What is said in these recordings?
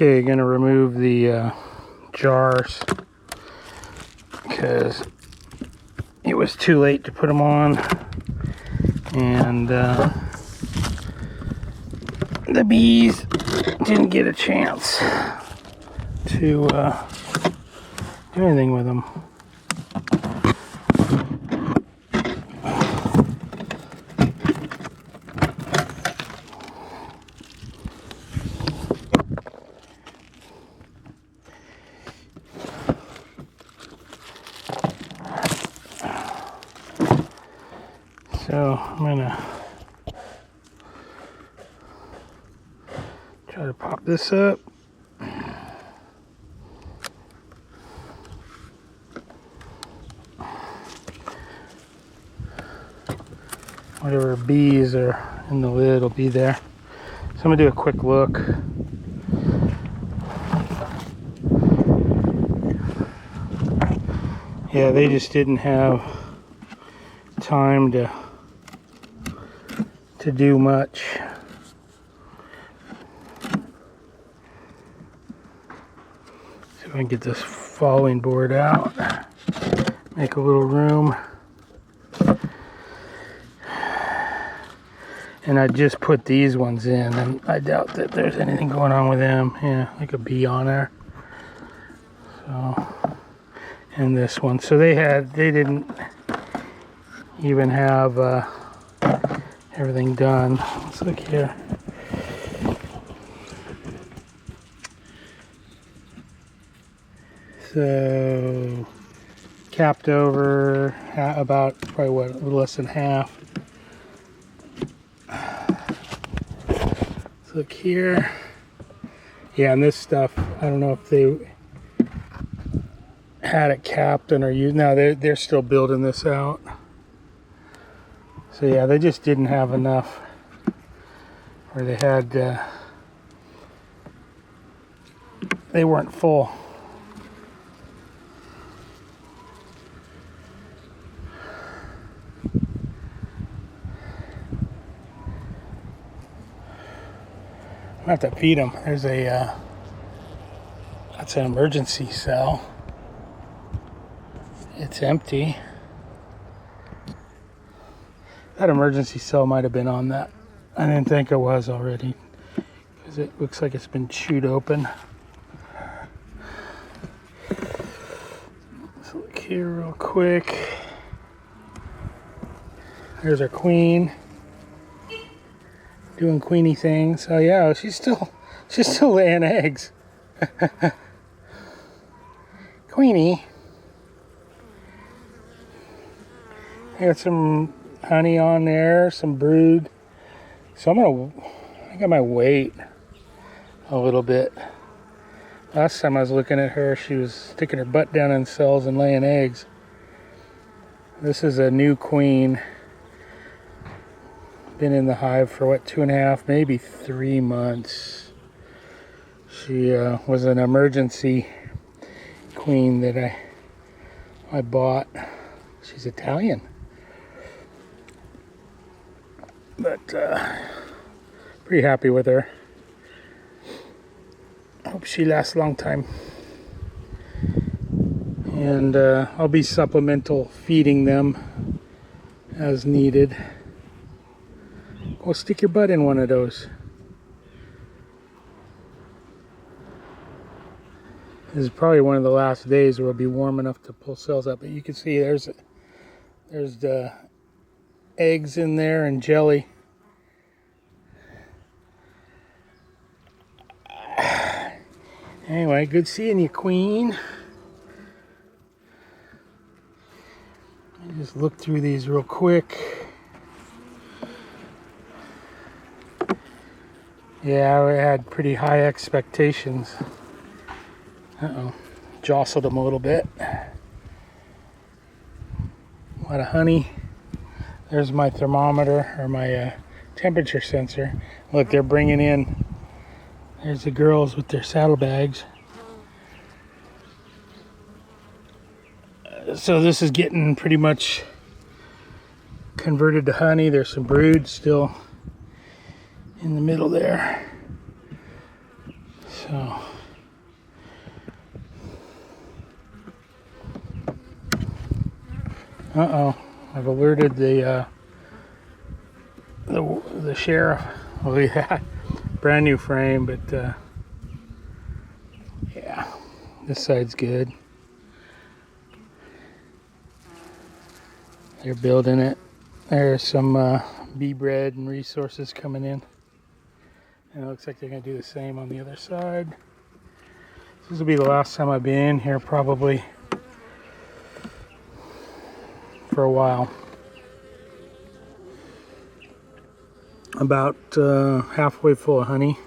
Okay, gonna remove the jars because it was too late to put them on, and the bees didn't get a chance to do anything with them. So I'm gonna try to pop this up. Whatever bees are in the lid will be there. So I'm gonna do a quick look. Yeah, they just didn't have time to do much. So I can get this falling board out, make a little room. And I just put these ones in, and I doubt that there's anything going on with them. Yeah, like a bee on there. So, and this one. So they didn't even have everything done. Let's look here. So capped over about probably what, a little less than half. Let's look here. Yeah, and this stuff, I don't know if they had it capped and are used. No, they're still building this out. So yeah, they just didn't have enough, or they had they weren't full. I have to feed them. There's a that's an emergency cell. It's empty. That emergency cell might have been on that. I didn't think it was already, because it looks like it's been chewed open. Let's look here real quick. There's our queen doing queenie things. Oh yeah, she's still laying eggs. Queenie. I got some honey on there, some brood. So I think I might wait a little bit. Last time I was looking at her, she was sticking her butt down in cells and laying eggs. This is a new queen. Been in the hive for what, 2.5, maybe 3 months. She was an emergency queen that I bought. She's Italian. But pretty happy with her. Hope she lasts a long time. And I'll be supplemental feeding them as needed. Go stick your butt in one of those. This is probably one of the last days where it'll be warm enough to pull cells up. But you can see there's the eggs in there and jelly. Anyway, good seeing you, Queen. Let me just look through these real quick. Yeah, I had pretty high expectations. Uh-oh. Jostled them a little bit. A lot of honey. There's my thermometer, or my temperature sensor. Look, they're bringing in. There's the girls with their saddlebags. So this is getting pretty much converted to honey. There's some brood still in the middle there. So So I've alerted the sheriff. Oh yeah, brand new frame, but yeah, this side's good. They're building it. There's some bee bread and resources coming in. And it looks like they're going to do the same on the other side. This will be the last time I've been in here probably for a while. About halfway full of honey.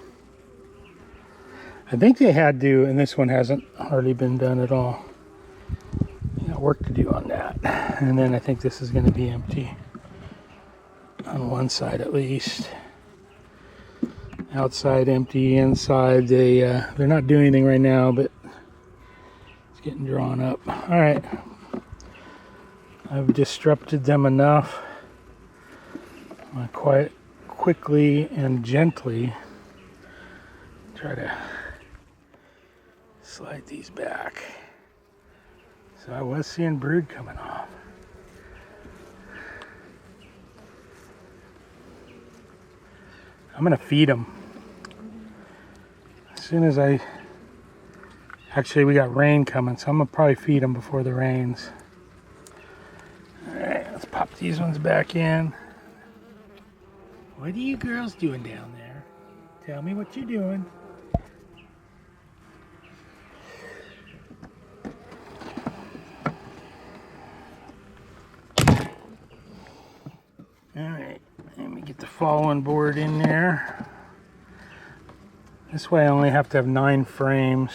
I think they had to, and this one hasn't hardly been done at all. Got work to do on that. And then I think this is going to be empty on one side at least. Outside empty, inside they're not doing anything right now, but it's getting drawn up. All right, I've disrupted them enough. I quite quickly and gently try to slide these back. So I was seeing brood coming off. I'm gonna feed them. As soon as actually we got rain coming, so I'm gonna probably feed them before the rains. All right, let's pop these ones back in. What are you girls doing down there? Tell me what you're doing. Alright, let me get the following board in there. This way I only have to have 9 frames.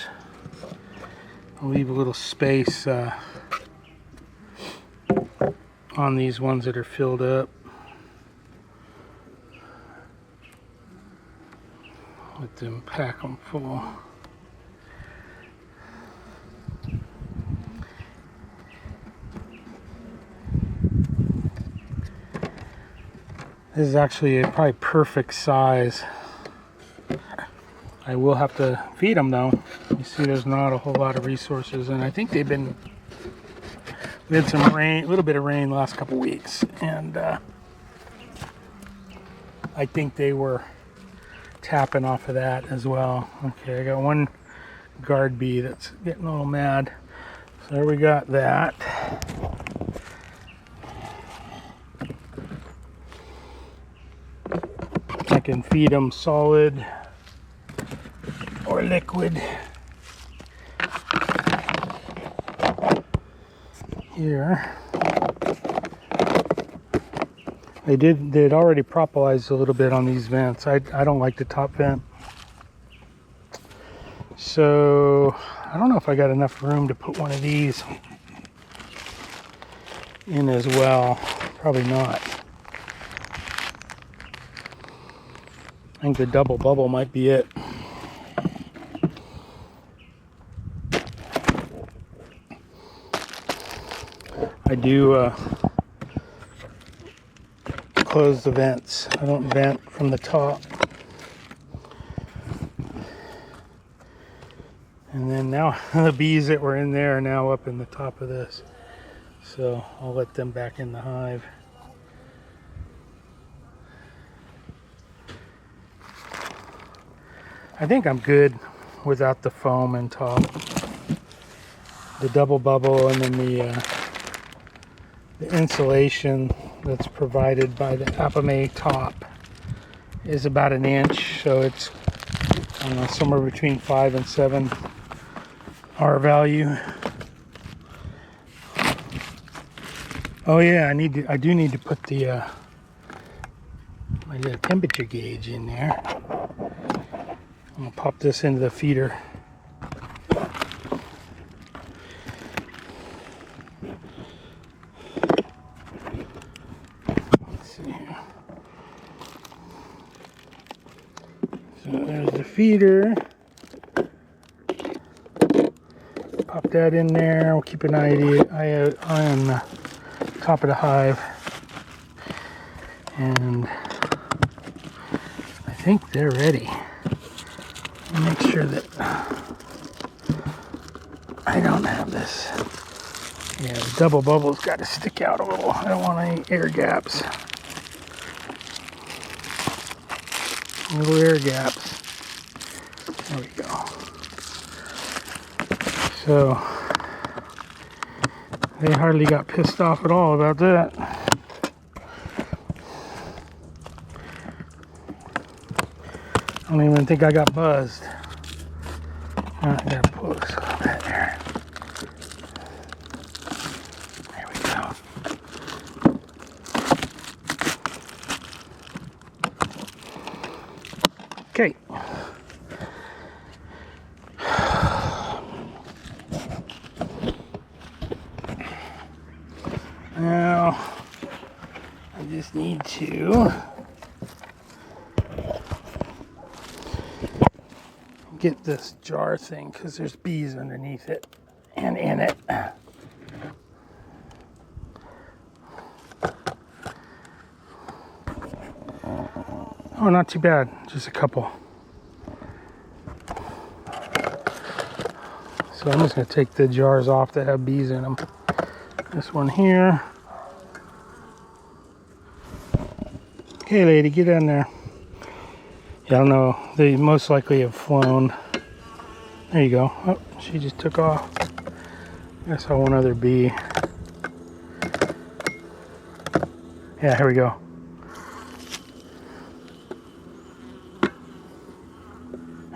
I'll leave a little space on these ones that are filled up. Let them pack them full. This is actually a probably perfect size. I will have to feed them though. You see there's not a whole lot of resources, and I think we had some rain, a little bit of rain the last couple weeks, and I think they were tapping off of that as well. Okay, I got one guard bee that's getting a little mad. So there we got that. I can feed them solid or liquid. Here. They'd already propolized a little bit on these vents. I don't like the top vent. So I don't know if I got enough room to put one of these in as well. Probably not. I think the double bubble might be it. I do close the vents. I don't vent from the top. And then now the bees that were in there are now up in the top of this. So I'll let them back in the hive. I think I'm good without the foam and top. The double bubble and then the insulation that's provided by the Apimaye top is about 1 inch, so it's I don't know, somewhere between 5 and 7 R value. Oh yeah, I do need to put the my temperature gauge in there. I'm gonna pop this into the feeder. Let's see here. So there's the feeder. Pop that in there. We'll keep an eye on the top of the hive. And I think they're ready. Make sure that I don't have this. Yeah, the double bubble's got to stick out a little. I don't want any air gaps. Little air gaps. There we go. So they hardly got pissed off at all about that. I don't even think I got buzzed. I gotta pull this a little bit there. There we go. Okay. Now, I just need to get this jar thing because there's bees underneath it and in it. Oh, not too bad, just a couple. So I'm just going to take the jars off that have bees in them. This one here. Okay, lady, get in there. Yeah, I don't know. They most likely have flown. There you go. Oh, she just took off. I saw one other bee. Yeah, here we go.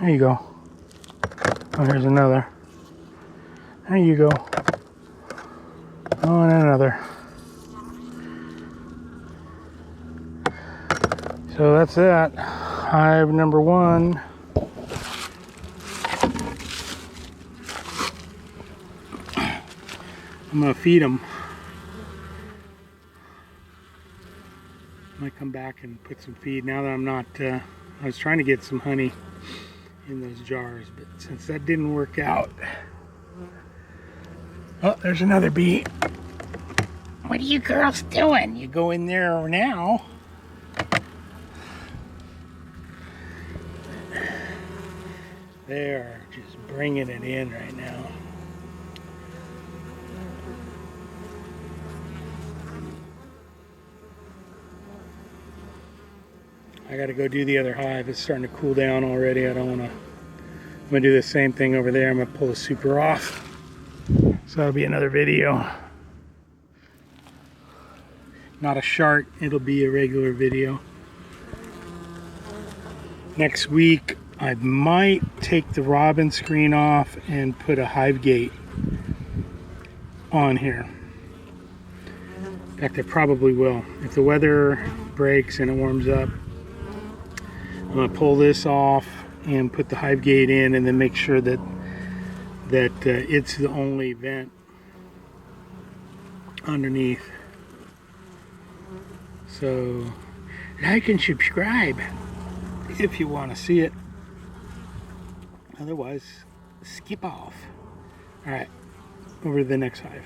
There you go. Oh, here's another. There you go. Oh, and another. So that's that. Hive number 1. I'm gonna feed them. I might come back and put some feed now that I'm not, I was trying to get some honey in those jars, but since that didn't work out. Oh, there's another bee. What are you girls doing? You go in there now. They're just bringing it in right now. I gotta go do the other hive. It's starting to cool down already. I don't wanna, I'm gonna do the same thing over there. I'm gonna pull the super off. So that'll be another video. Not a short, it'll be a regular video. Next week, I might take the robin screen off and put a hive gate on here. In fact, I probably will. If the weather breaks and it warms up, I'm going to pull this off and put the hive gate in, and then make sure that it's the only vent underneath. So, like and subscribe if you want to see it. Otherwise, skip off. Alright, over to the next hive.